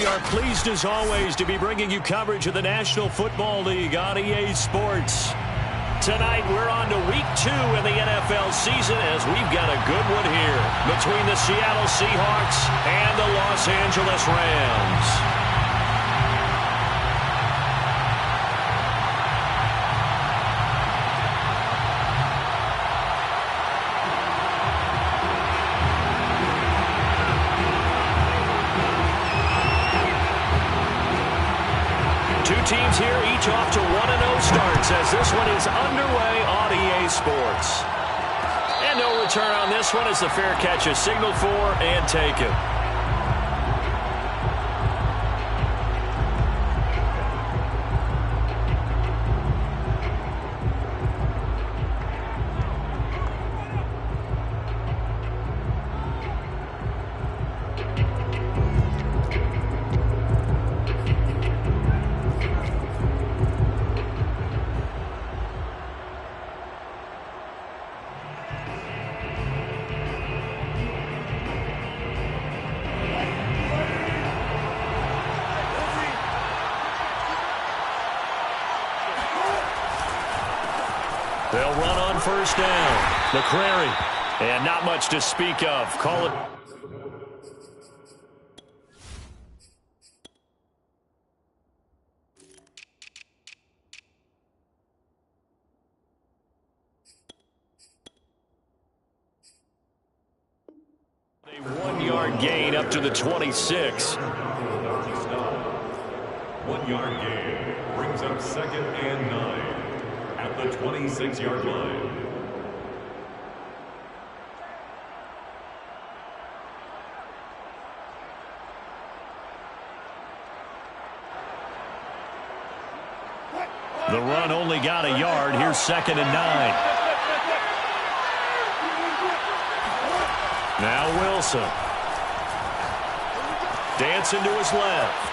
We are pleased as always to be bringing you coverage of the National Football League on EA Sports. Tonight we're on to week 2 in the NFL season as we've got a good one here between the Seattle Seahawks and the Los Angeles Rams. Teams here, each off to 1-0 starts as this one is underway on EA Sports. And no return on this one as the fair catch is signaled for and taken. They'll run on first down. McCrary. And not much to speak of. Call it. A 1-yard gain up to the 26. 1-yard gain brings up 2nd and 9. At the 26-yard line. The run only got a yard. Here's 2nd and 9. Now Wilson. Dancing to his left.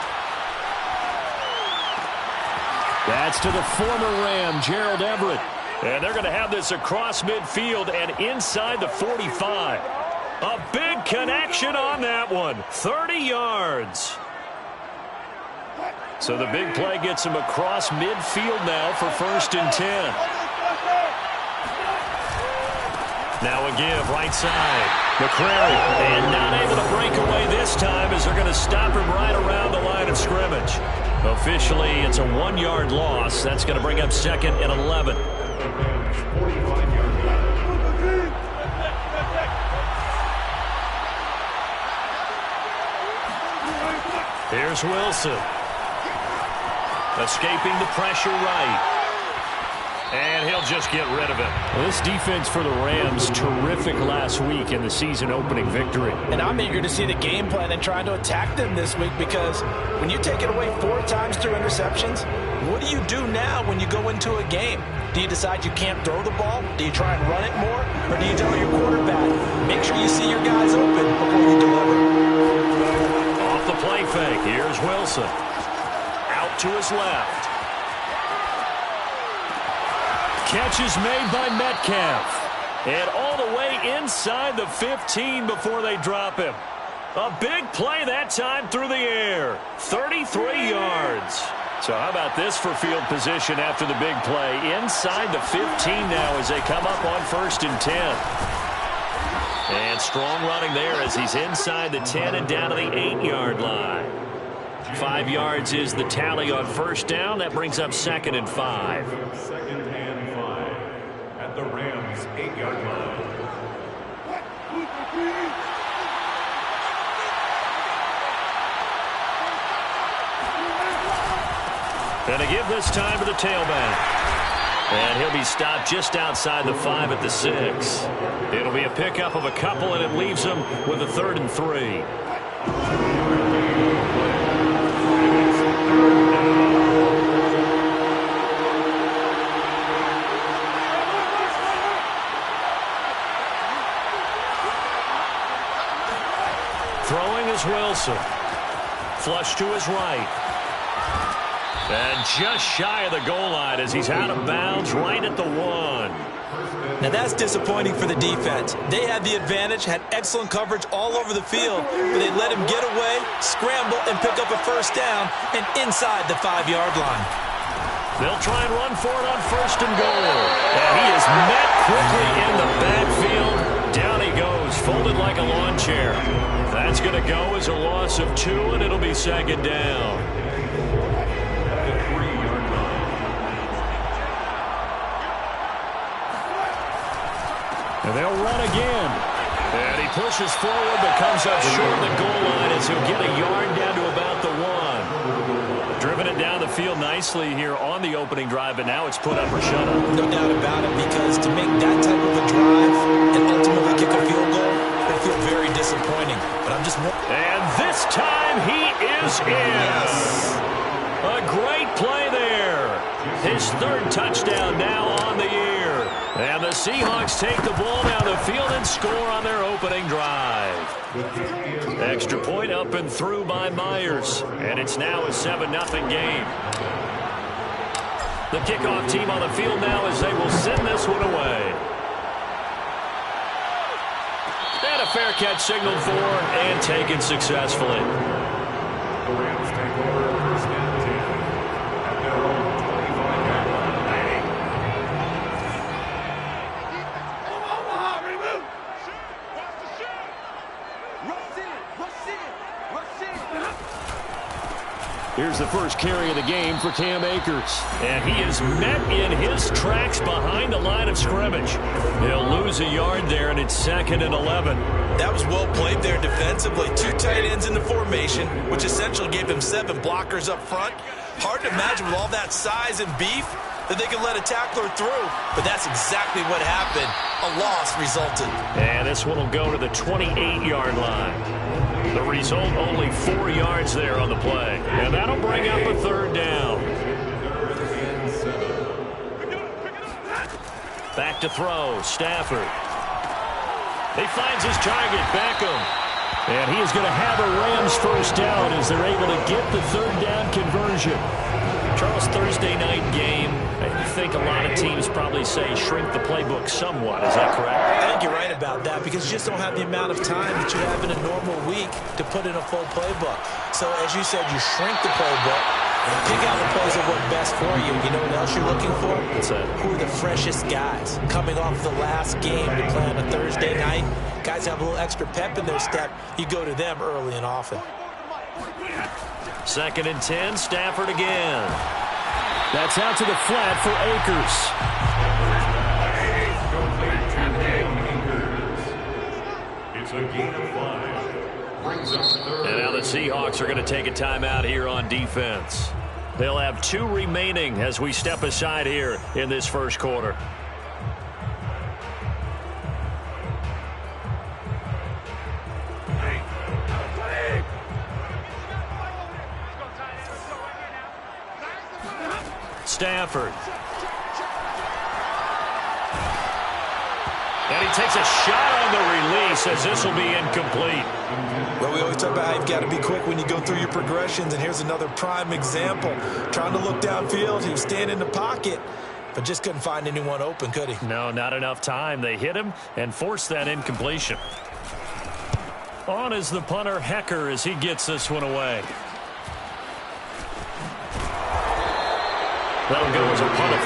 That's to the former Ram, Gerald Everett. And they're going to have this across midfield and inside the 45. A big connection on that one. 30 yards. So the big play gets him across midfield now for 1st and 10. Now a give, right side. McCrary, and not able to break away this time as they're going to stop him right around the line of scrimmage. Officially, it's a 1-yard loss. That's going to bring up 2nd and 11. Here's Wilson. Escaping the pressure right. And he'll just get rid of it. Well, this defense for the Rams, terrific last week in the season-opening victory. And I'm eager to see the game plan and trying to attack them this week because when you take it away 4 times through interceptions, what do you do now when you go into a game? Do you decide you can't throw the ball? Do you try and run it more? Or do you tell your quarterback, make sure you see your guys open before you deliver? Off the play fake, here's Wilson. Out to his left. Catch is made by Metcalf. And all the way inside the 15 before they drop him. A big play that time through the air. 33 yards. So how about this for field position after the big play? Inside the 15 now as they come up on 1st and 10. And strong running there as he's inside the 10 and down to the 8-yard line. 5 yards is the tally on 1st down. That brings up 2nd and 5. 2nd and 5 at the Rams' 8-yard line. And a give this time to the tailback. And he'll be stopped just outside the 5 at the 6. It'll be a pickup of a couple, and it leaves them with a 3rd and 3. Throwing is Wilson. Flush to his right. And just shy of the goal line as he's out of bounds right at the 1. Now that's disappointing for the defense. They had the advantage, had excellent coverage all over the field, but they let him get away, scramble, and pick up a first down and inside the 5-yard line. They'll try and run for it on 1st and goal. And he is met quickly in the backfield. Down he goes, folded like a lawn chair. That's going to go as a loss of 2, and it'll be 2nd down. And they'll run again. And he pushes forward but comes up short of the goal line as he'll get a yard down to about the 1. Driven it down the field nicely here on the opening drive, but now it's put up or shut up. No doubt about it, because to make that type of a drive and ultimately kick a field goal, it'll feel very disappointing. But I'm just... And this time he is in. Yes. A great play there. His 3rd touchdown now on the year. And the Seahawks take the ball down the field and score on their opening drive. Extra point up and through by Myers. And it's now a 7-0 game. The kickoff team on the field now as they will send this one away. And a fair catch signaled for and taken successfully. The Rams take over 1st and 10 at their own 25-yard line. Here's the first carry of the game for Cam Akers. And he is met in his tracks behind the line of scrimmage. He'll lose a yard there, and it's 2nd and 11. That was well played there defensively. 2 tight ends in the formation, which essentially gave him 7 blockers up front. Hard to imagine with all that size and beef that they could let a tackler through. But that's exactly what happened. A loss resulted. And this one will go to the 28-yard line. The result, only 4 yards there on the play. And that'll bring up a 3rd down. Back to throw, Stafford. He finds his target, Beckham. And he is going to have a Rams first down as they're able to get the 3rd down conversion. Charles, Thursday night game, I think a lot of teams probably say shrink the playbook somewhat. Is that correct? I think you're right about that, because you just don't have the amount of time that you have in a normal week to put in a full playbook. So, as you said, you shrink the playbook, pick out the plays that work best for you. You know what else you're looking for? What's that? Who are the freshest guys coming off the last game to play on a Thursday night? Guys have a little extra pep in their step. You go to them early and often. 2nd and 10, Stafford again. That's out to the flat for Akers. It's a gain of 5. Brings up 3rd. And now the Seahawks are going to take a timeout here on defense. They'll have 2 remaining as we step aside here in this first quarter. Stafford. And he takes a shot on the release as this will be incomplete. Well, we always talk about how you've got to be quick when you go through your progressions, and here's another prime example. Trying to look downfield, he was standing in the pocket, but just couldn't find anyone open, could he? No, not enough time. They hit him and forced that incompletion. On is the punter, Hecker, as he gets this one away. That'll go as a punt of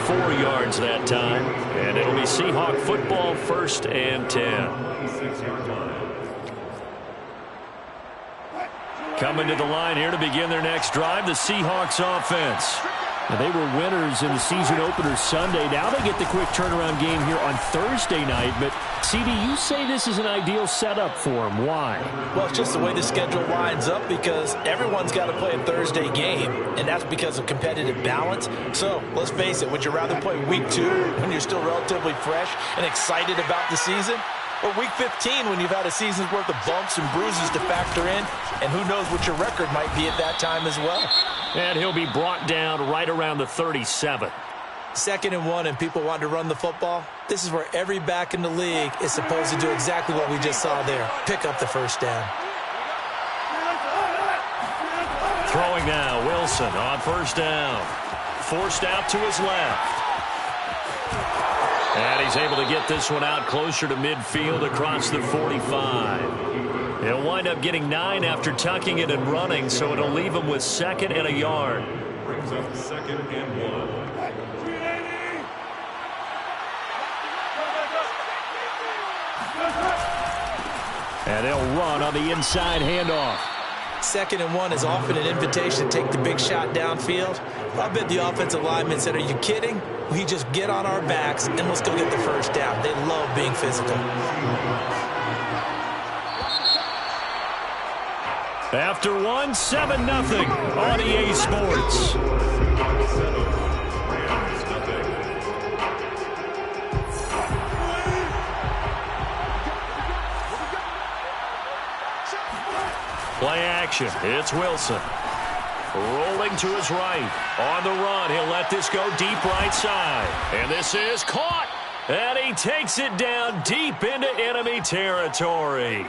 34 yards that time. And it'll be Seahawk football, 1st and 10. Coming to the line here to begin their next drive, the Seahawks offense. Now, they were winners in the season opener Sunday. Now they get the quick turnaround game here on Thursday night. But, CD, you say this is an ideal setup for them. Why? Well, it's just the way the schedule lines up, because everyone's got to play a Thursday game, and that's because of competitive balance. So, let's face it, would you rather play week 2 when you're still relatively fresh and excited about the season? Or week 15 when you've had a season's worth of bumps and bruises to factor in, and who knows what your record might be at that time as well. And he'll be brought down right around the 37. 2nd and 1, and people want to run the football. This is where every back in the league is supposed to do exactly what we just saw there. Pick up the first down. Throwing now, Wilson on 1st down. Forced out to his left. And he's able to get this one out closer to midfield across the 45. He'll wind up getting 9 after tucking it and running, so it'll leave him with 2nd and a yard. Brings up 2nd and 1. And they'll run on the inside handoff. 2nd and 1 is often an invitation to take the big shot downfield. I bet the offensive lineman said, are you kidding? We just get on our backs and let's go get the first down. They love being physical. After 1, 7-0 on EA Sports. Play action. It's Wilson. Rolling to his right. On the run. He'll let this go deep right side. And this is caught. And he takes it down deep into enemy territory.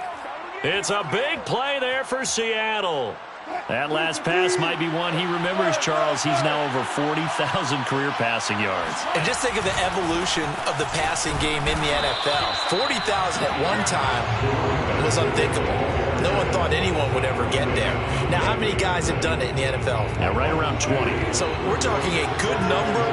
It's a big play there for Seattle. That last pass might be one he remembers, Charles. He's now over 40,000 career passing yards. And just think of the evolution of the passing game in the NFL. 40,000 at one time was unthinkable. No one thought anyone would ever get there. Now, how many guys have done it in the NFL? Right around 20. So we're talking a good number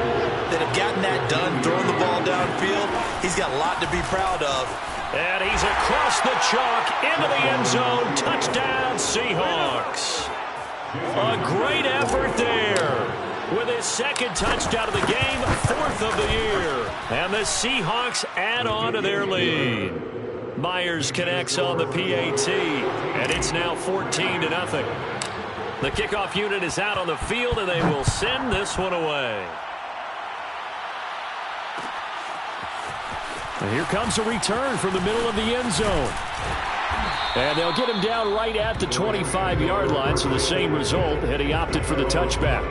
that have gotten that done, throwing the ball downfield. He's got a lot to be proud of. And he's across the chalk into the end zone. Touchdown, Seahawks. A great effort there. With his 2nd touchdown of the game, 4th of the year. And the Seahawks add on to their lead. Myers connects on the PAT. And it's now 14-0. The kickoff unit is out on the field, and they will send this one away. And here comes a return from the middle of the end zone. And they'll get him down right at the 25-yard line, so the same result, and he opted for the touchback.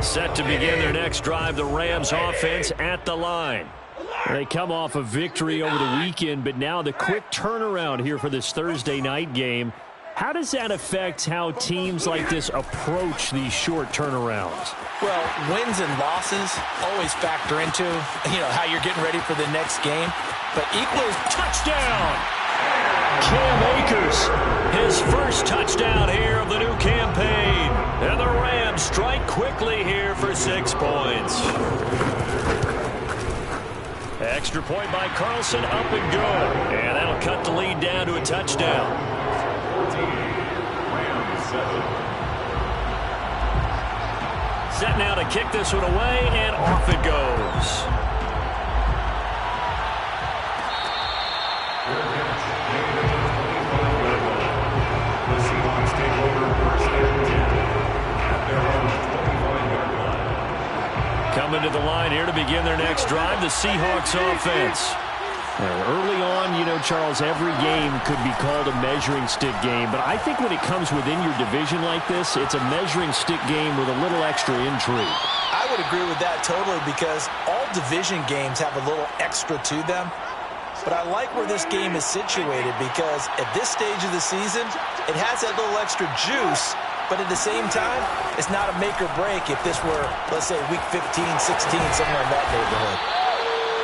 Set to begin their next drive, the Rams offense at the line. They come off a victory over the weekend, but now the quick turnaround here for this Thursday night game. How does that affect how teams like this approach these short turnarounds? Well, wins and losses always factor into, how you're getting ready for the next game. But equally, touchdown! Cam Akers, his first touchdown here of the new campaign. And the Rams strike quickly here for 6 points. Extra point by Carlson, up and good. And that'll cut the lead down to a touchdown. Set now to kick this one away, and off it goes. The Seahawks take over 1st and 10 at their own 25-yard line. Coming to the line here to begin their next drive, the Seahawks offense. Early on, Charles, every game could be called a measuring stick game. But I think when it comes within your division like this, it's a measuring stick game with a little extra intrigue. I would agree with that totally because all division games have a little extra to them. But I like where this game is situated because at this stage of the season, it has that little extra juice. But at the same time, it's not a make or break if this were, let's say, week 15, 16, somewhere in that neighborhood.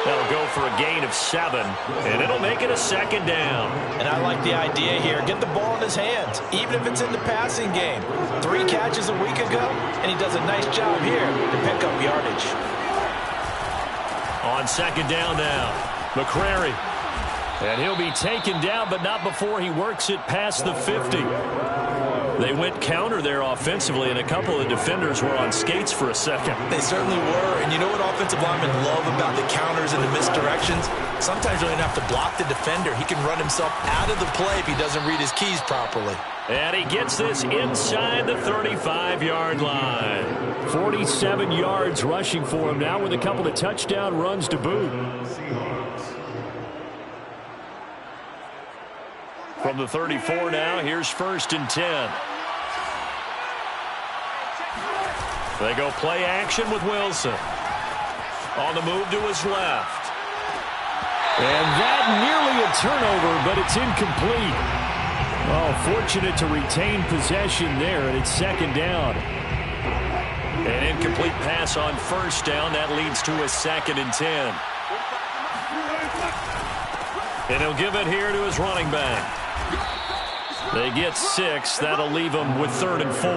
That'll go for a gain of 7, and it'll make it a 2nd down. And I like the idea here. Get the ball in his hands, even if it's in the passing game. 3 catches a week ago, and he does a nice job here to pick up yardage. On 2nd down now, McCrary. And he'll be taken down, but not before he works it past the 50. They went counter there offensively, and a couple of defenders were on skates for a second. They certainly were, and you know what offensive linemen love about the counters and the misdirections? Sometimes you don't even have to block the defender. He can run himself out of the play if he doesn't read his keys properly. And he gets this inside the 35-yard line. 47 yards rushing for him now with a couple of touchdown runs to boot. From the 34 now, here's 1st and 10. They go play action with Wilson. On the move to his left. And that nearly a turnover, but it's incomplete. Oh, fortunate to retain possession there, and it's 2nd down. An incomplete pass on first down. That leads to a 2nd and 10. And he'll give it here to his running back. They get 6. That'll leave them with 3rd and 4.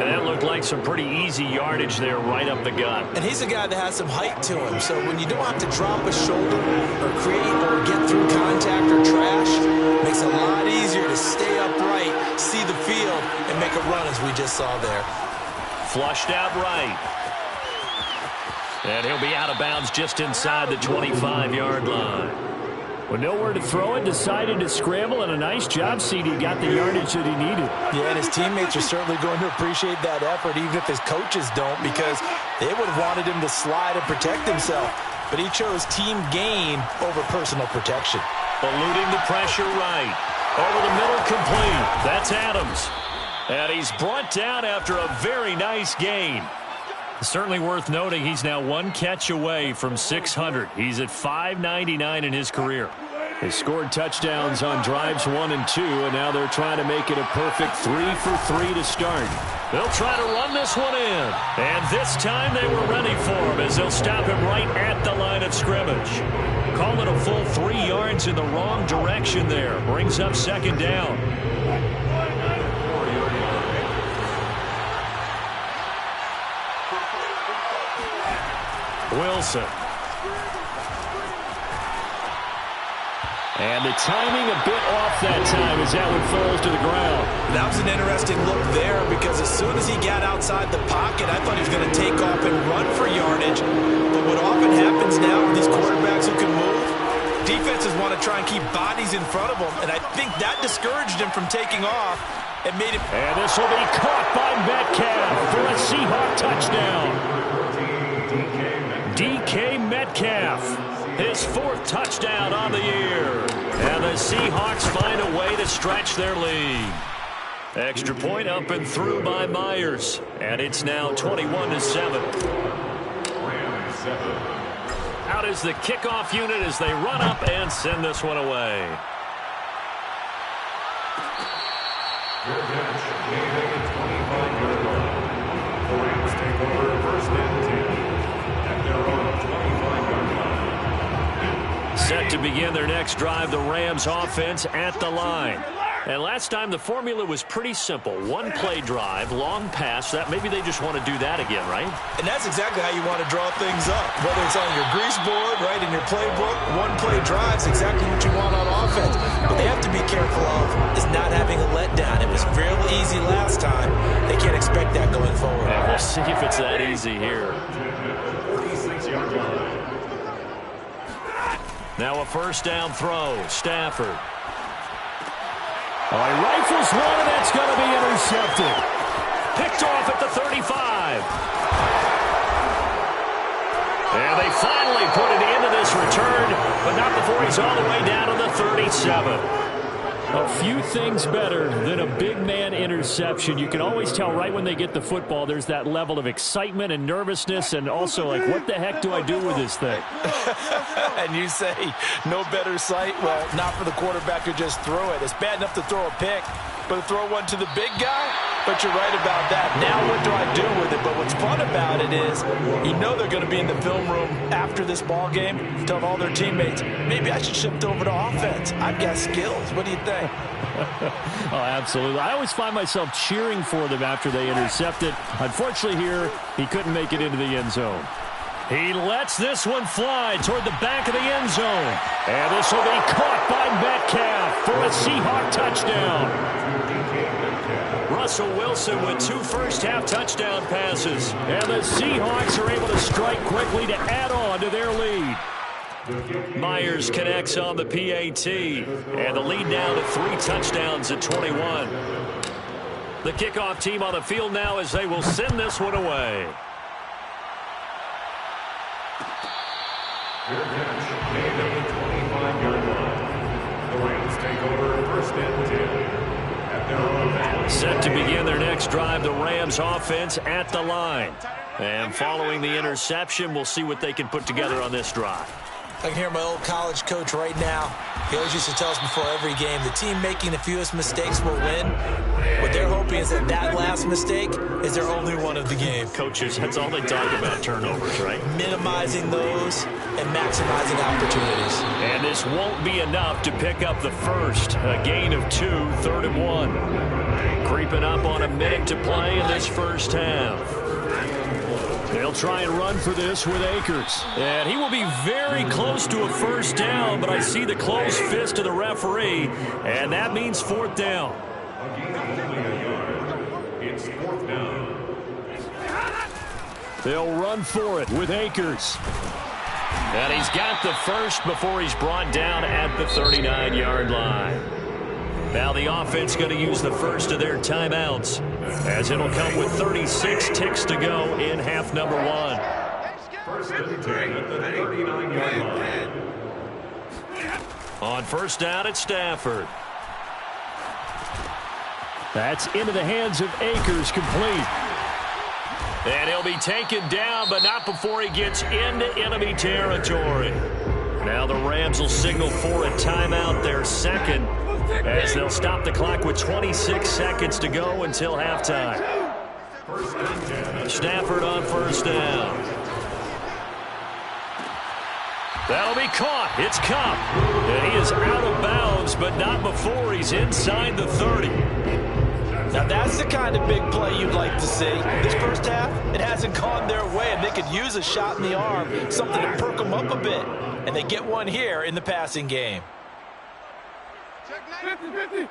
And that looked like some pretty easy yardage there right up the gut. And he's a guy that has some height to him. So when you don't have to drop a shoulder or create or get through contact or trash, it makes it a lot easier to stay upright, see the field, and make a run as we just saw there. Flushed out right. And he'll be out of bounds just inside the 25-yard line. With nowhere to throw it, decided to scramble, and a nice job, CD. Got the yardage that he needed. Yeah, and his teammates are certainly going to appreciate that effort, even if his coaches don't, because they would have wanted him to slide and protect himself. But he chose team gain over personal protection. Eluding the pressure right. Over the middle, complete. That's Adams. And he's brought down after a very nice gain. Certainly worth noting he's now 1 catch away from 600. He's at 599 in his career. They scored touchdowns on drives 1 and 2, and now they're trying to make it a perfect 3 for 3 to start. They'll try to run this one in. And this time they were ready for him as they'll stop him right at the line of scrimmage. Call it a full 3 yards in the wrong direction there. Brings up 2nd down. Wilson. And the timing a bit off that time as that one falls to the ground. That was an interesting look there because as soon as he got outside the pocket, I thought he was going to take off and run for yardage. But what often happens now with these quarterbacks who can move, defenses want to try and keep bodies in front of them, and I think that discouraged him from taking off and made him. And this will be caught by Metcalf for a Seahawk touchdown. DK Metcalf, his 4th touchdown on the year. And the Seahawks find a way to stretch their lead. Extra point up and through by Myers. And it's now 21-7. Out is the kickoff unit as they run up and send this one away. Good catch. Anything at 25-yard line. The Rams take over 1st and 10. At their own 25-yard line. Set to begin their next drive, the Rams offense at the line. And last time the formula was pretty simple. 1-play drive, long pass. That maybe they just want to do that again, right? And that's exactly how you want to draw things up. Whether it's on your grease board, right, in your playbook, 1-play drive is exactly what you want on offense. What they have to be careful of is not having a letdown. It was real easy last time. They can't expect that going forward. And we'll see if it's that easy here. 36-yard line. Now a 1st down throw. Stafford. He rifles one, and that's going to be intercepted. Picked off at the 35. And they finally put it into this return, but not before he's all the way down to the 37. A few things better than a big man interception. You can always tell right when they get the football, there's that level of excitement and nervousness, and also like, what the heck do I do with this thing? And you say, no better sight? Well, not for the quarterback who just threw it. It's bad enough to throw a pick, but to throw one to the big guy? But you're right about that. Now what do I do with it? But what's fun about it is you know they're going to be in the film room after this ball game, telling all their teammates, maybe I should shift over to offense. I've got skills. What do you think? Oh, absolutely. I always find myself cheering for them after they intercept it. Unfortunately here, he couldn't make it into the end zone. He lets this one fly toward the back of the end zone. And this will be caught by Metcalf for a Seahawk touchdown. Russell Wilson with 2 first-half touchdown passes. And the Seahawks are able to strike quickly to add on to their lead. Myers connects on the PAT. And the lead down to 3 touchdowns at 21. The kickoff team on the field now as they will send this one away. Good catch. Made at the 25-yard line. The Rams take over 1st and 10. At their own. Set to begin their next drive, the Rams offense at the line. And following the interception, we'll see what they can put together on this drive. I can hear my old college coach right now. He always used to tell us before every game, the team making the fewest mistakes will win. What they're hoping experience that that last mistake is their only one of the game. Coaches, that's all they talk about, turnovers, right? Minimizing those and maximizing opportunities. And this won't be enough to pick up the first. A gain of 2, 3rd and 1. Creeping up on a minute to play in this first half. They'll try and run for this with Akers. And he will be very close to a first down, but I see the closed fist of the referee, and that means 4th down. It's 4th down. They'll run for it with Akers. And he's got the first before he's brought down at the 39-yard line. Now the offense going to use the first of their timeouts, as it'll come with 36 ticks to go in half number 1. First and 10 at the 39-yard line. On first down at Stafford. That's into the hands of Akers, complete. And he'll be taken down, but not before he gets into enemy territory. Now the Rams will signal for a timeout, their second, as they'll stop the clock with 26 seconds to go until halftime. Stafford on first down. That'll be caught. It's Kupp. And he is out of bounds, but not before he's inside the 30. Now that's the kind of big play you'd like to see. This first half, it hasn't gone their way, and they could use a shot in the arm, something to perk them up a bit. And they get one here in the passing game. 50-50.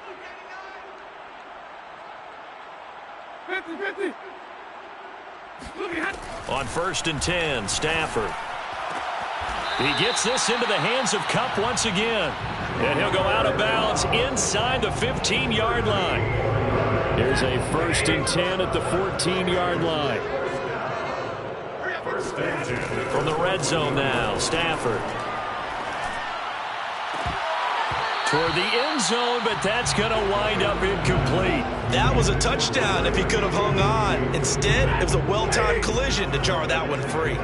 50-50. On first and 10, Stafford. He gets this into the hands of Kupp once again. And he'll go out of bounds inside the 15-yard line. Here's a first and 10 at the 14-yard line. First and 10. From the red zone now, Stafford. Toward the end zone, but that's going to wind up incomplete. That was a touchdown if he could have hung on. Instead, it was a well-timed collision to jar that one free.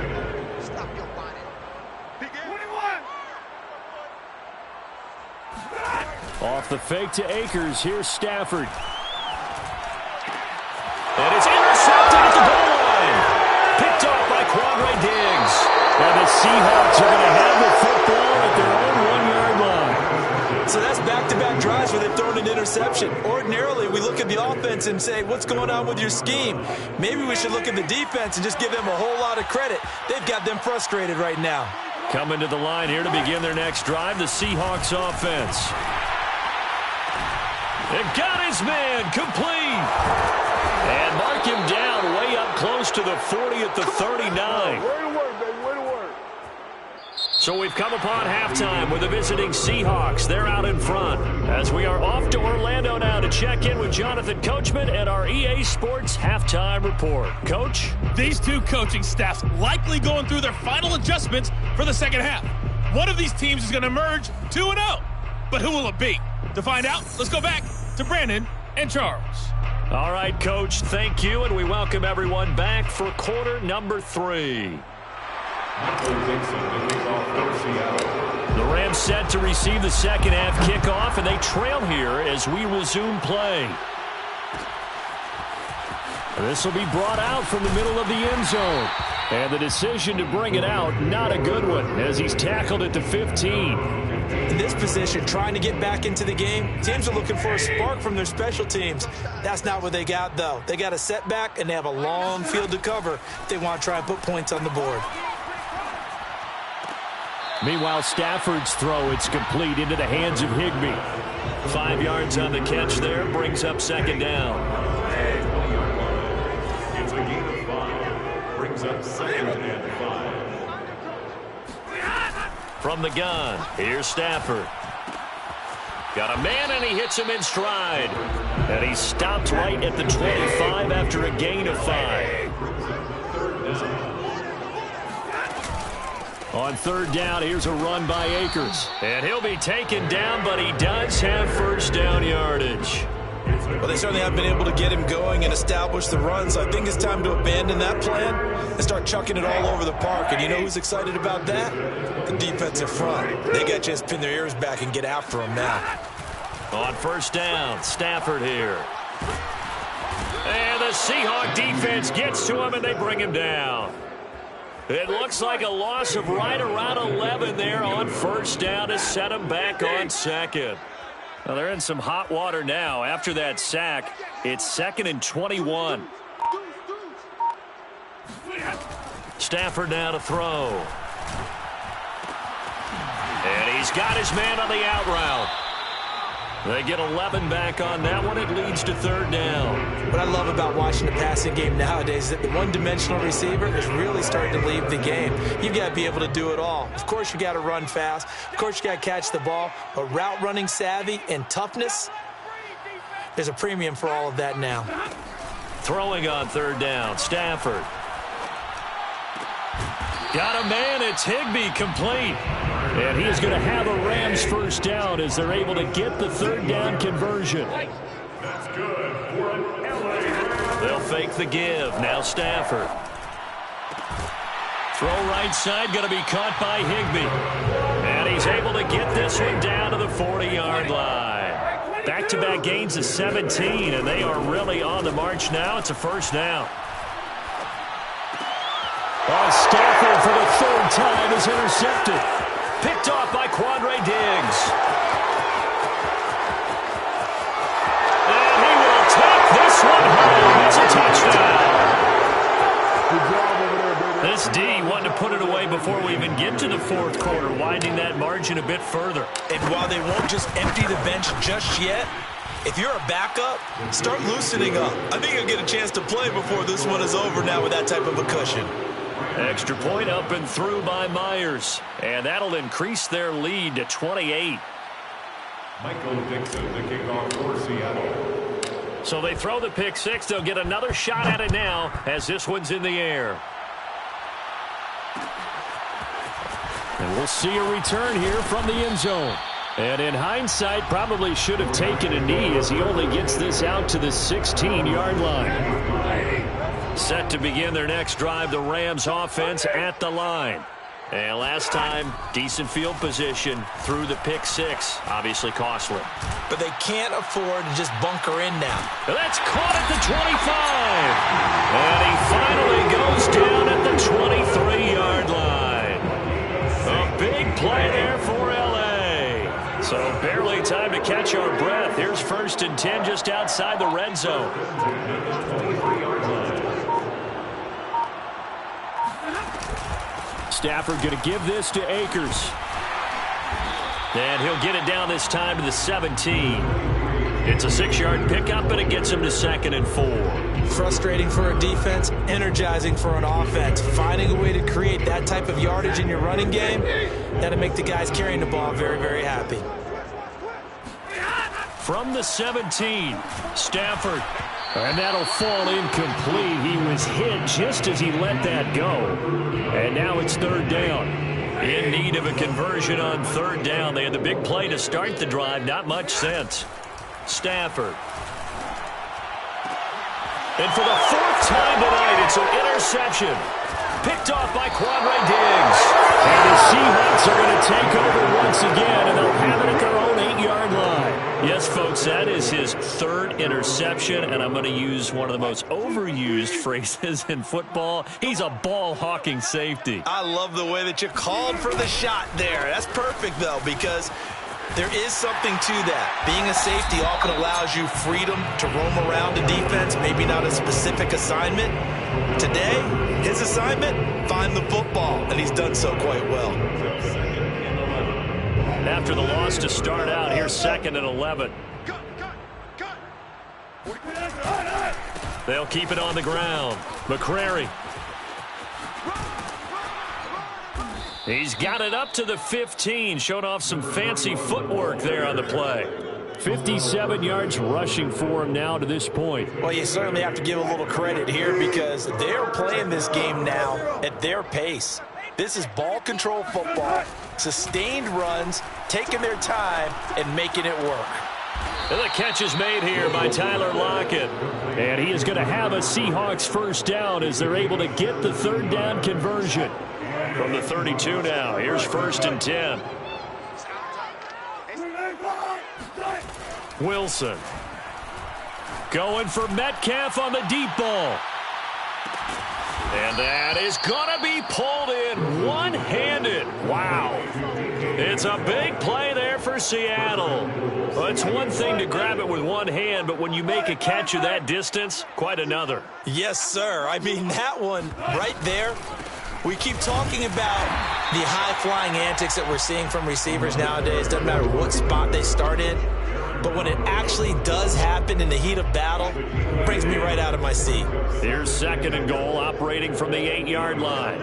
Off the fake to Akers, here's Stafford. And it's intercepted at the goal line. Picked off by Quandre Diggs. And the Seahawks are going to have the football at their own 1-yard line. So that's back-to-back drives where they've thrown an interception. Ordinarily, we look at the offense and say, what's going on with your scheme? Maybe we should look at the defense and just give them a whole lot of credit. They've got them frustrated right now. Coming to the line here to begin their next drive, the Seahawks offense. They've got his man complete. And mark him down way up close to the 40 at the 39. Way to work, baby. Way to work. So we've come upon halftime with the visiting Seahawks. They're out in front. As we are off to Orlando now to check in with Jonathan Coachman and our EA Sports Halftime Report. Coach? These two coaching staffs likely going through their final adjustments for the second half. One of these teams is going to emerge 2-0. But who will it be? To find out, let's go back to Brandon and Charles. All right, Coach, thank you, and we welcome everyone back for quarter number 3. The Rams set to receive the second half kickoff, and they trail here as we resume play. This will be brought out from the middle of the end zone. And the decision to bring it out, not a good one, as he's tackled at the 15. In this position, trying to get back into the game, teams are looking for a spark from their special teams. That's not what they got, though. They got a setback, and they have a long field to cover if they want to try and put points on the board. Meanwhile, Stafford's throw, it's complete into the hands of Higbee. 5 yards on the catch there, brings up second down. It's a gain of 5. Brings up second and 5. From the gun, here's Stafford. Got a man, and he hits him in stride. And he stopped right at the 25 after a gain of 5. On third down, here's a run by Akers. And he'll be taken down, but he does have first down yardage. Well, they certainly have been able to get him going and establish the run, so I think it's time to abandon that plan and start chucking it all over the park. And you know who's excited about that? The defensive front. They got to just pin their ears back and get after him now. On first down, Stafford here. Seahawk defense gets to him, and they bring him down. It looks like a loss of right around 11 there on first down to set him back on second. Well, they're in some hot water now. After that sack, it's 2nd and 21. Stafford now to throw. And he's got his man on the out route. They get 11 back on that one. It leads to 3rd down. What I love about watching the passing game nowadays is that the one-dimensional receiver is really starting to leave the game. You've got to be able to do it all. Of course, you got to run fast. Of course, you got to catch the ball. But route running savvy and toughness, there's a premium for all of that now. Throwing on 3rd down, Stafford. Got a man, it's Higbee, complete. And he is going to have a Rams first down as they're able to get the 3rd down conversion. That's good for an LA. They'll fake the give. Now Stafford. Throw right side, going to be caught by Higbee. And he's able to get this one down to the 40-yard line. Back-to-back gains of 17, and they are really on the march now. It's a first down. Stafford for the 3rd time is intercepted. Picked off by Quandre Diggs. And he will take this one home. It's a touchdown. This D wanting to put it away before we even get to the 4th quarter, widening that margin a bit further. And while they won't just empty the bench just yet, if you're a backup, start loosening up. I think you'll get a chance to play before this one is over now with that type of a cushion. Extra point up and through by Myers. And that'll increase their lead to 28. Michael Dixon, the kickoff for Seattle. So they throw the pick six. They'll get another shot at it now as this one's in the air. And we'll see a return here from the end zone. And in hindsight, probably should have taken a knee as he only gets this out to the 16-yard line. Set to begin their next drive, the Rams offense at the line. And last time, decent field position through the pick six. Obviously costly. But they can't afford to just bunker in now. That's caught at the 25. And he finally goes down at the 23-yard line. A big play there for L.A. So barely time to catch our breath. Here's 1st and 10 just outside the red zone. Stafford going to give this to Akers. And he'll get it down this time to the 17. It's a 6-yard pickup, and it gets him to 2nd and 4. Frustrating for a defense, energizing for an offense. Finding a way to create that type of yardage in your running game, that'll make the guys carrying the ball very, very happy. From the 17, Stafford. And that'll fall incomplete. He was hit just as he let that go. And now it's 3rd down. In need of a conversion on 3rd down. They had the big play to start the drive. Not much sense. Stafford. And for the 4th time tonight, it's an interception. Picked off by Quandre Diggs. And the Seahawks are going to take over once again, and they'll have it at their own 8-yard line. Yes, folks, that is his 3rd interception, and I'm going to use one of the most overused phrases in football. He's a ball-hawking safety. I love the way that you called for the shot there. That's perfect, though, because there is something to that. Being a safety often allows you freedom to roam around a defense, maybe not a specific assignment. Today, his assignment, find the football, and he's done so quite well. After the loss to start out, here's 2nd and 11. They'll keep it on the ground. McCrary. He's got it up to the 15, showing off some fancy footwork there on the play. 57 yards rushing for him now to this point. Well, you certainly have to give a little credit here because they're playing this game now at their pace. This is ball control football, sustained runs, taking their time, and making it work. And the catch is made here by Tyler Lockett. And he is going to have a Seahawks first down as they're able to get the 3rd down conversion. From the 32 now, here's 1st and 10. Wilson. Going for Metcalf on the deep ball. And that is going to be pulled in one-handed. Wow. It's a big play there for Seattle. Well, it's one thing to grab it with one hand, but when you make a catch of that distance, quite another. Yes, sir. I mean, that one right there, we keep talking about the high-flying antics that we're seeing from receivers nowadays. Doesn't matter what spot they start in. But when it actually does happen in the heat of battle, it brings me right out of my seat. Here's 2nd and goal, operating from the 8-yard line.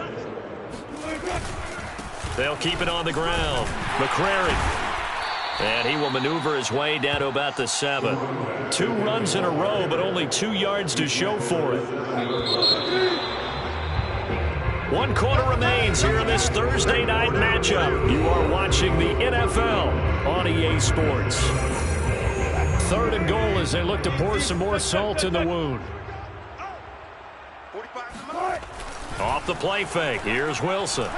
They'll keep it on the ground. McCrary. And he will maneuver his way down to about the 7. 2 runs in a row, but only 2 yards to show for it. 1 quarter remains here in this Thursday night matchup. You are watching the NFL on EA Sports. 3rd and goal as they look to pour some more salt in the wound. Off the play fake. Here's Wilson.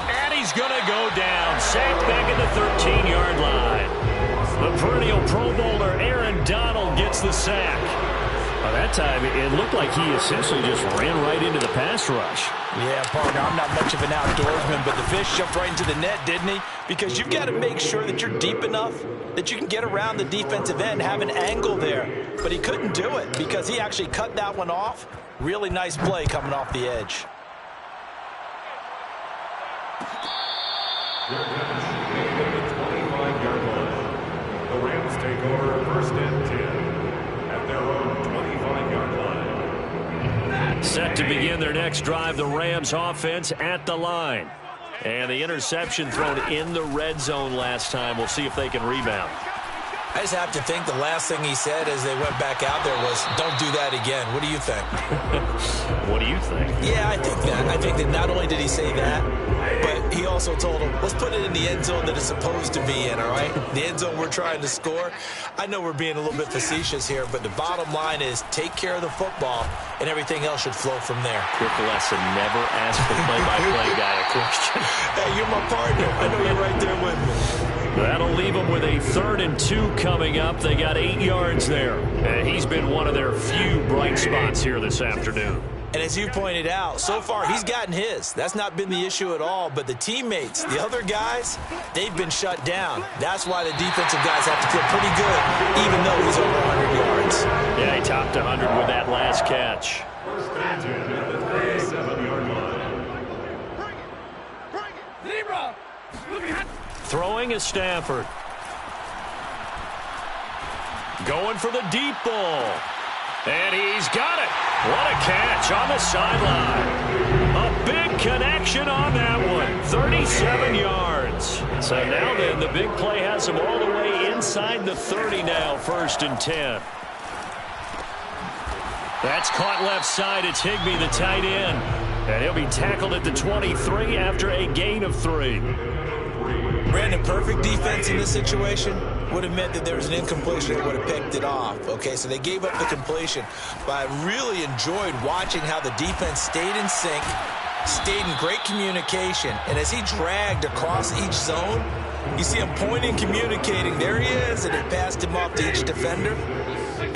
And he's going to go down. Sacked back at the 13-yard line. The perennial Pro Bowler Aaron Donald gets the sack. Well, that time, it looked like he essentially just ran right into the pass rush. Yeah, partner, I'm not much of an outdoorsman, but the fish jumped right into the net, didn't he? Because you've got to make sure that you're deep enough that you can get around the defensive end, have an angle there. But he couldn't do it because he actually cut that one off. Really nice play coming off the edge. The Rams take over 1st and 10 at their own 25-yard line. Set to begin their next drive, the Rams offense at the line. And the interception thrown in the red zone last time. We'll see if they can rebound. I just have to think the last thing he said as they went back out there was, don't do that again. What do you think? What do you think? Yeah, I think that. I think that not only did he say that, but he also told him, let's put it in the end zone that it's supposed to be in, all right? The end zone we're trying to score. I know we're being a little bit facetious here, but the bottom line is take care of the football, and everything else should flow from there. Quick lesson, never ask the play-by-play guy a question. Hey, you're my partner. I know you're right there with me. That'll leave them with a 3rd and 2 coming up. They got 8 yards there. And he's been one of their few bright spots here this afternoon. And as you pointed out, so far he's gotten his. That's not been the issue at all. But the teammates, the other guys, they've been shut down. That's why the defensive guys have to feel pretty good, even though he's over 100 yards. Yeah, he topped 100 with that last catch. 1st and 10 at the 37-yard line. Throwing is Stafford. Going for the deep ball. And he's got it. What a catch on the sideline. A big connection on that one. 37 yards. So now then, the big play has him all the way inside the 30 now, 1st and 10. That's caught left side. It's Higbee, the tight end. And he'll be tackled at the 23 after a gain of 3. Brandon, perfect defense in this situation would have meant that there was an incompletion that would have picked it off. Okay, so they gave up the completion. But I really enjoyed watching how the defense stayed in sync, stayed in great communication. And as he dragged across each zone, you see him pointing, communicating. There he is, and it passed him off to each defender.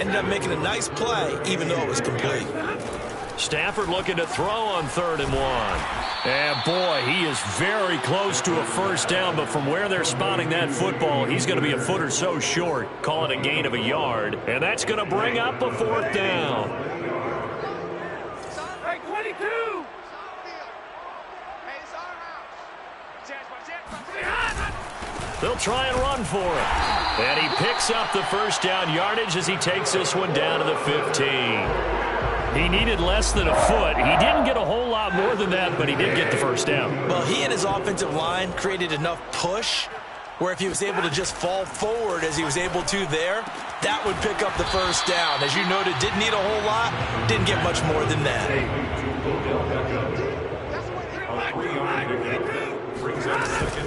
Ended up making a nice play, even though it was complete. Stafford looking to throw on 3rd and 1. And boy, he is very close to a 1st down, but from where they're spotting that football, he's going to be a foot or so short. Call it a gain of a yard. And that's going to bring up a 4th down. They'll try and run for it. And he picks up the 1st down yardage as he takes this one down to the 15. He needed less than a foot. He didn't get a whole lot more than that, but he did get the 1st down. Well, he and his offensive line created enough push where if he was able to just fall forward as he was able to there, that would pick up the 1st down. As you noted, didn't need a whole lot, didn't get much more than that.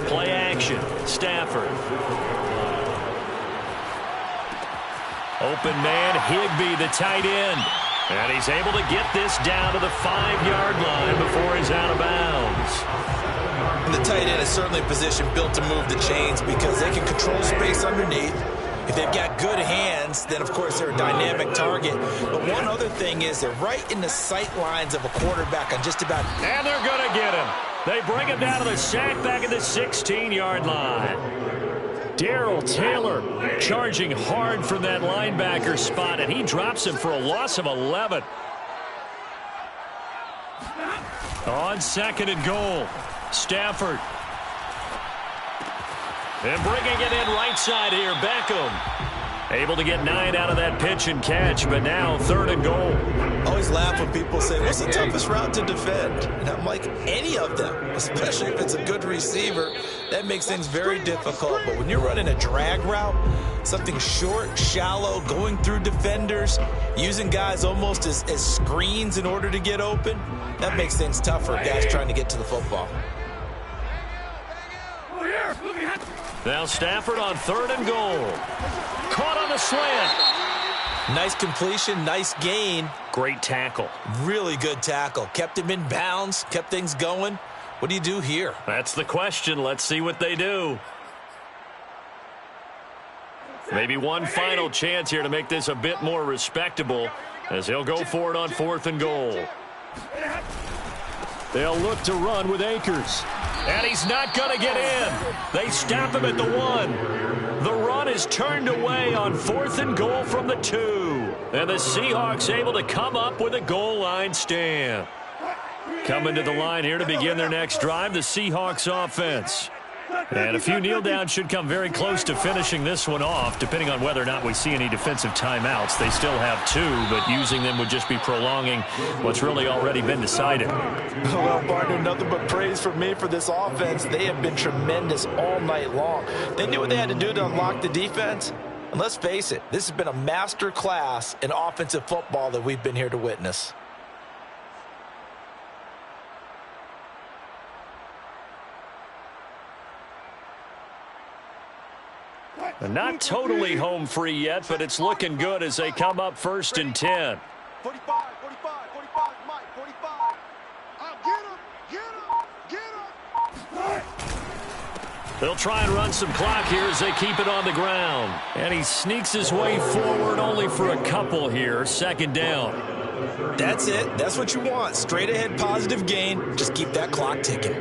Play action. Stafford. Open man, Higbee, the tight end. And he's able to get this down to the 5-yard line before he's out of bounds. And the tight end is certainly a position built to move the chains because they can control space underneath. If they've got good hands, then, of course, they're a dynamic target. But one other thing is they're right in the sight lines of a quarterback on just about. And they're going to get him. They bring him down to the sack back at the 16-yard line. Darrell Taylor charging hard from that linebacker spot, and he drops him for a loss of 11. On 2nd and goal, Stafford. And bringing it in right side here, Beckham. Able to get 9 out of that pitch and catch, but now 3rd and goal. Always laugh when people say, what's the toughest route to defend? And I'm like, any of them, especially if it's a good receiver. That makes things very difficult. But when you're running a drag route, something short, shallow, going through defenders, using guys almost as screens in order to get open, that makes things tougher, guys trying to get to the football. Now Stafford on 3rd and goal. Caught on the slant. Nice completion, nice gain. Great tackle. Really good tackle. Kept him in bounds, kept things going. What do you do here? That's the question. Let's see what they do. Maybe one final chance here to make this a bit more respectable as he'll go for it on 4th and goal. They'll look to run with Akers. And he's not going to get in. They stop him at the 1. The run is turned away on 4th and goal from the 2. And the Seahawks able to come up with a goal line stand. Coming to the line here to begin their next drive, the Seahawks offense. And a few kneel downs should come very close to finishing this one off, depending on whether or not we see any defensive timeouts. They still have 2, but using them would just be prolonging what's really already been decided. Well, partner, nothing but praise from me for this offense. They have been tremendous all night long. They knew what they had to do to unlock the defense. And let's face it, this has been a master class in offensive football that we've been here to witness. Not totally home free yet, but it's looking good as they come up 1st and 10. 45, 45, Mike, 45. Get him. They'll try and run some clock here as they keep it on the ground. And he sneaks his way forward only for a couple here. 2nd down. That's it. That's what you want. Straight ahead positive gain. Just keep that clock ticking.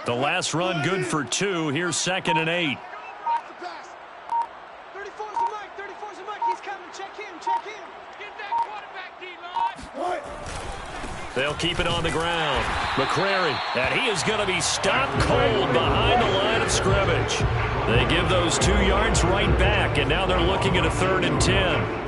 The last run good for 2. Here's 2nd and 8. 34's the Mike. He's coming. Check him. Get that quarterback, D-line. They'll keep it on the ground. McCrary, and he is going to be stopped cold behind the line of scrimmage. They give those 2 yards right back, and now they're looking at a 3rd and 10.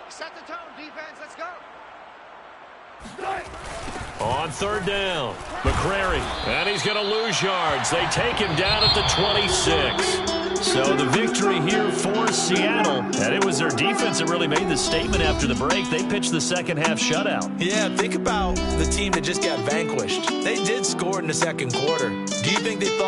Set the tone, defense. Let's go. On 3rd down, McCrary, and he's going to lose yards. They take him down at the 26. So the victory here for Seattle, and it was their defense that really made the statement after the break. They pitched the second half shutout. Yeah, think about the team that just got vanquished. They did score in the 2nd quarter. Do you think they thought